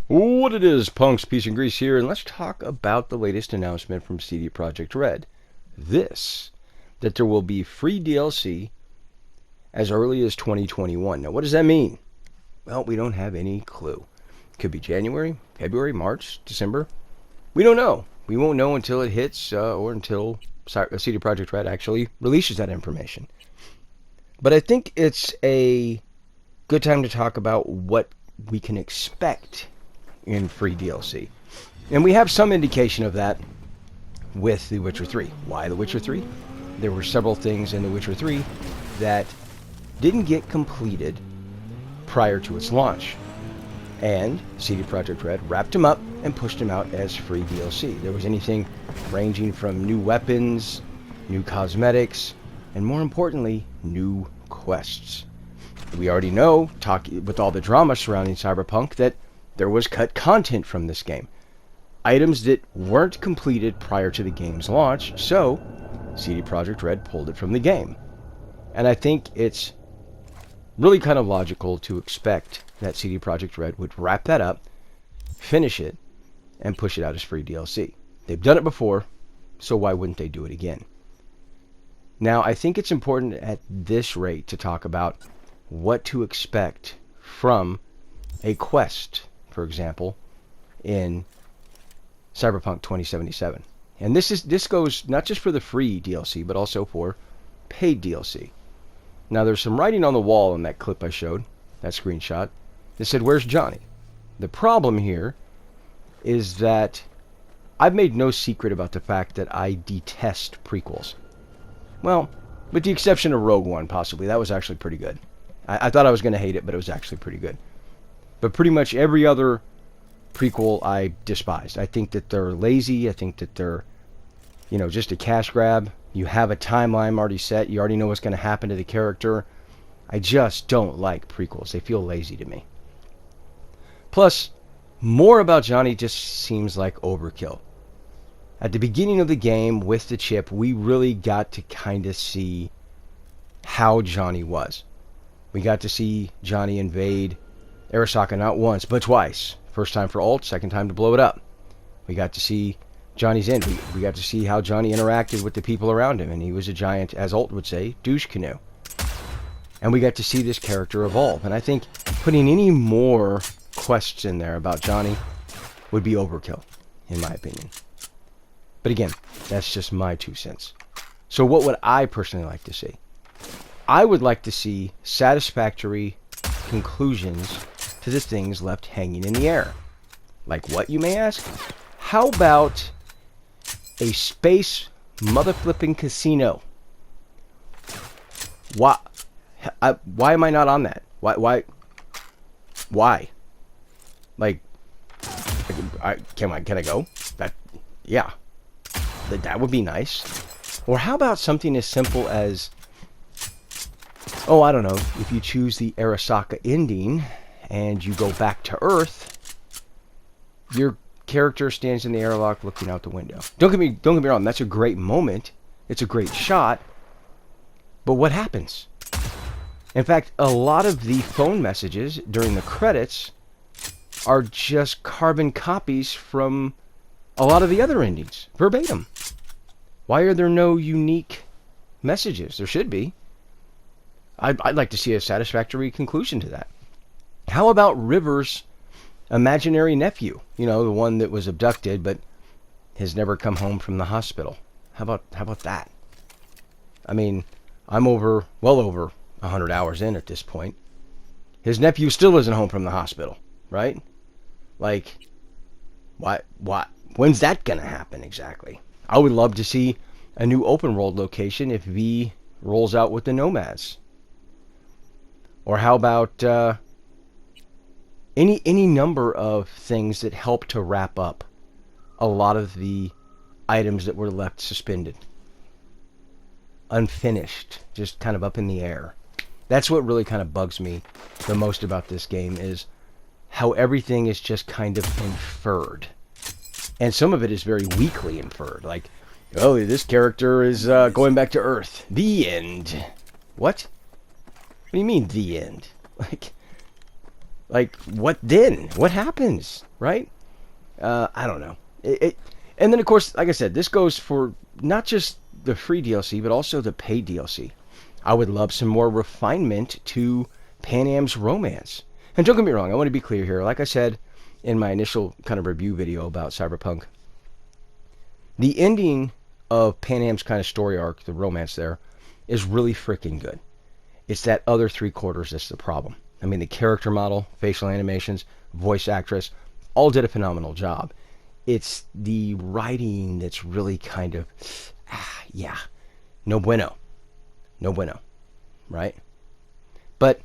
What it is, punks, peace and grease here, and let's talk about the latest announcement from CD Projekt Red. That there will be free DLC as early as 2021. Now, what does that mean? Well, we don't have any clue. Could be January, February, March, December. We don't know. We won't know until it hits or until CD Projekt Red actually releases that information. But I think it's a good time to talk about what we can expect in free DLC. And we have some indication of that with The Witcher 3. Why The Witcher 3? There were several things in The Witcher 3 that didn't get completed prior to its launch. And CD Projekt Red wrapped them up and pushed them out as free DLC. There was anything ranging from new weapons, new cosmetics, and more importantly, new quests. We already know, with all the drama surrounding Cyberpunk, that there was cut content from this game. Items that weren't completed prior to the game's launch, so CD Projekt Red pulled it from the game. And I think it's really kind of logical to expect that CD Projekt Red would wrap that up, finish it, and push it out as free DLC. They've done it before, so why wouldn't they do it again? Now, I think it's important at this rate to talk about what to expect from a quest, for example, in Cyberpunk 2077. And this goes not just for the free DLC, but also for paid DLC. Now, there's some writing on the wall in that clip I showed, that screenshot, that said, "Where's Johnny?" The problem here is that I've made no secret about the fact that I detest prequels. Well, with the exception of Rogue One, possibly. That was actually pretty good. I thought I was going to hate it, but it was actually pretty good. But pretty much every other prequel I despised. I think that they're lazy. I think that they're, just a cash grab. You have a timeline already set. You already know what's going to happen to the character. I just don't like prequels. They feel lazy to me. Plus, more about Johnny just seems like overkill. At the beginning of the game with the chip, we really got to kind of see how Johnny was. We got to see Johnny invade Arasaka not once, but twice. First time for ult, second time to blow it up. We got to see Johnny's end. We got to see how Johnny interacted with the people around him, and he was a giant, as ult would say, douche canoe. And we got to see this character evolve. And I think putting any more quests in there about Johnny would be overkill, in my opinion. But again, that's just my 2 cents. So what would I personally like to see? I would like to see satisfactory conclusions to the things left hanging in the air. Like what, you may ask? How about a space mother-flipping casino? Why am I not on that? Why? Like, can I go? That would be nice. Or how about something as simple as, I don't know, if you choose the Arasaka ending and you go back to Earth, your character stands in the airlock looking out the window. Don't get me wrong, that's a great moment. It's a great shot. But what happens? In fact, a lot of the phone messages during the credits are just carbon copies from a lot of the other endings, verbatim. Why are there no unique messages? There should be. I'd like to see a satisfactory conclusion to that. How about River's imaginary nephew? The one that was abducted but has never come home from the hospital. How about that? I mean, I'm well over 100 hours in at this point. His nephew still isn't home from the hospital, right? Like, why? When's that gonna happen exactly? I would love to see a new open world location if V rolls out with the Nomads. Or how about any number of things that help to wrap up a lot of the items that were left suspended, unfinished, just kind of up in the air. That's what really kind of bugs me the most about this game, is how everything is just kind of inferred. And some of it is very weakly inferred. Like, this character is going back to Earth. The end. What? What do you mean, the end? Like, what then? What happens, right? I don't know. And then, of course, like I said, this goes for not just the free DLC, but also the paid DLC. I would love some more refinement to Pan Am's romance. And don't get me wrong, I want to be clear here. Like I said in my initial kind of review video about Cyberpunk, the ending of Pan Am's kind of story arc, the romance there, is really freaking good. It's that other three quarters that's the problem. I mean, the character model, facial animations, voice actress, all did a phenomenal job. It's the writing that's really kind of, yeah, no bueno. No bueno, right? But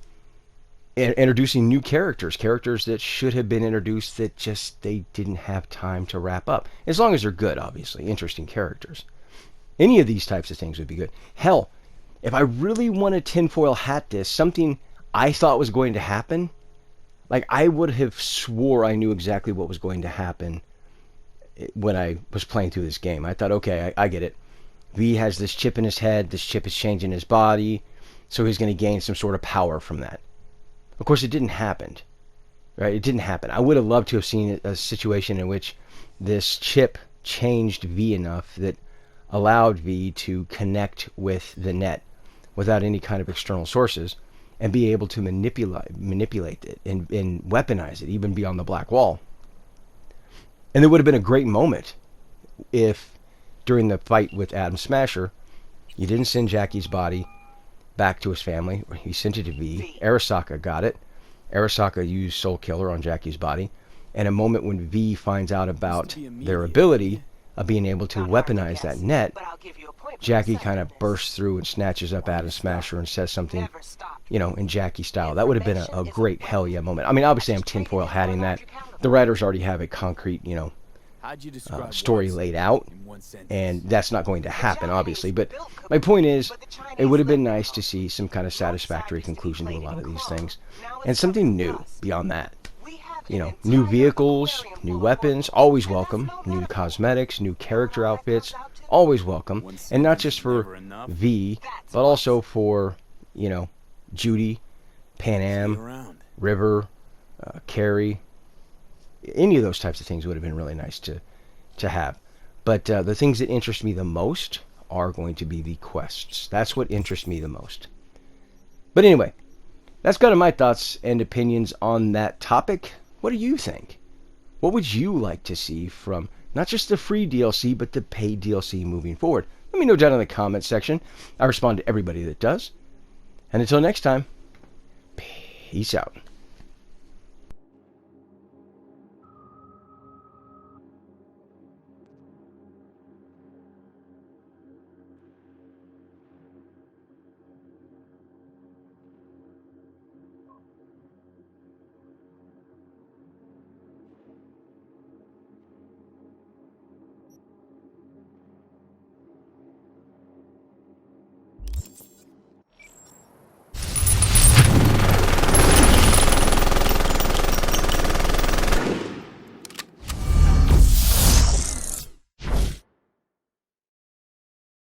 introducing new characters that should have been introduced that just they didn't have time to wrap up. As long as they're good, obviously, interesting characters. Any of these types of things would be good. Hell, if I really want to tinfoil hat this, something I thought was going to happen, like I would have swore I knew exactly what was going to happen when I was playing through this game. I thought, okay, I get it. V has this chip in his head. This chip is changing his body, so he's going to gain some sort of power from that. Of course, it didn't happen. Right? It didn't happen. I would have loved to have seen a situation in which this chip changed V enough that allowed V to connect with the net without any kind of external sources and be able to manipulate it and weaponize it, even beyond the black wall. And there would have been a great moment if, during the fight with Adam Smasher, you didn't send Jackie's body back to his family. He sent it to V. Arasaka got it. Arasaka used Soul Killer on Jackie's body. And a moment when V finds out about their ability of being able to weaponize that net, Jackie kind of bursts through and snatches up Adam Smasher and says something, in Jackie style. That would have been a great hell yeah moment. I mean, obviously I'm tinfoil hatting that. The writers already have a concrete, story laid out, and that's not going to happen, obviously. But my point is, it would have been nice to see some kind of satisfactory conclusion to a lot of these things, and something new beyond that. New vehicles, new weapons, always welcome. New cosmetics, new character outfits, always welcome. And not just for V, but also for, Judy, Pan Am, River, Carrie. Any of those types of things would have been really nice to have. But the things that interest me the most are going to be the quests. That's what interests me the most. But anyway, that's kind of my thoughts and opinions on that topic. What do you think? What would you like to see from not just the free DLC, but the paid DLC moving forward? Let me know down in the comments section. I respond to everybody that does. And until next time, peace out.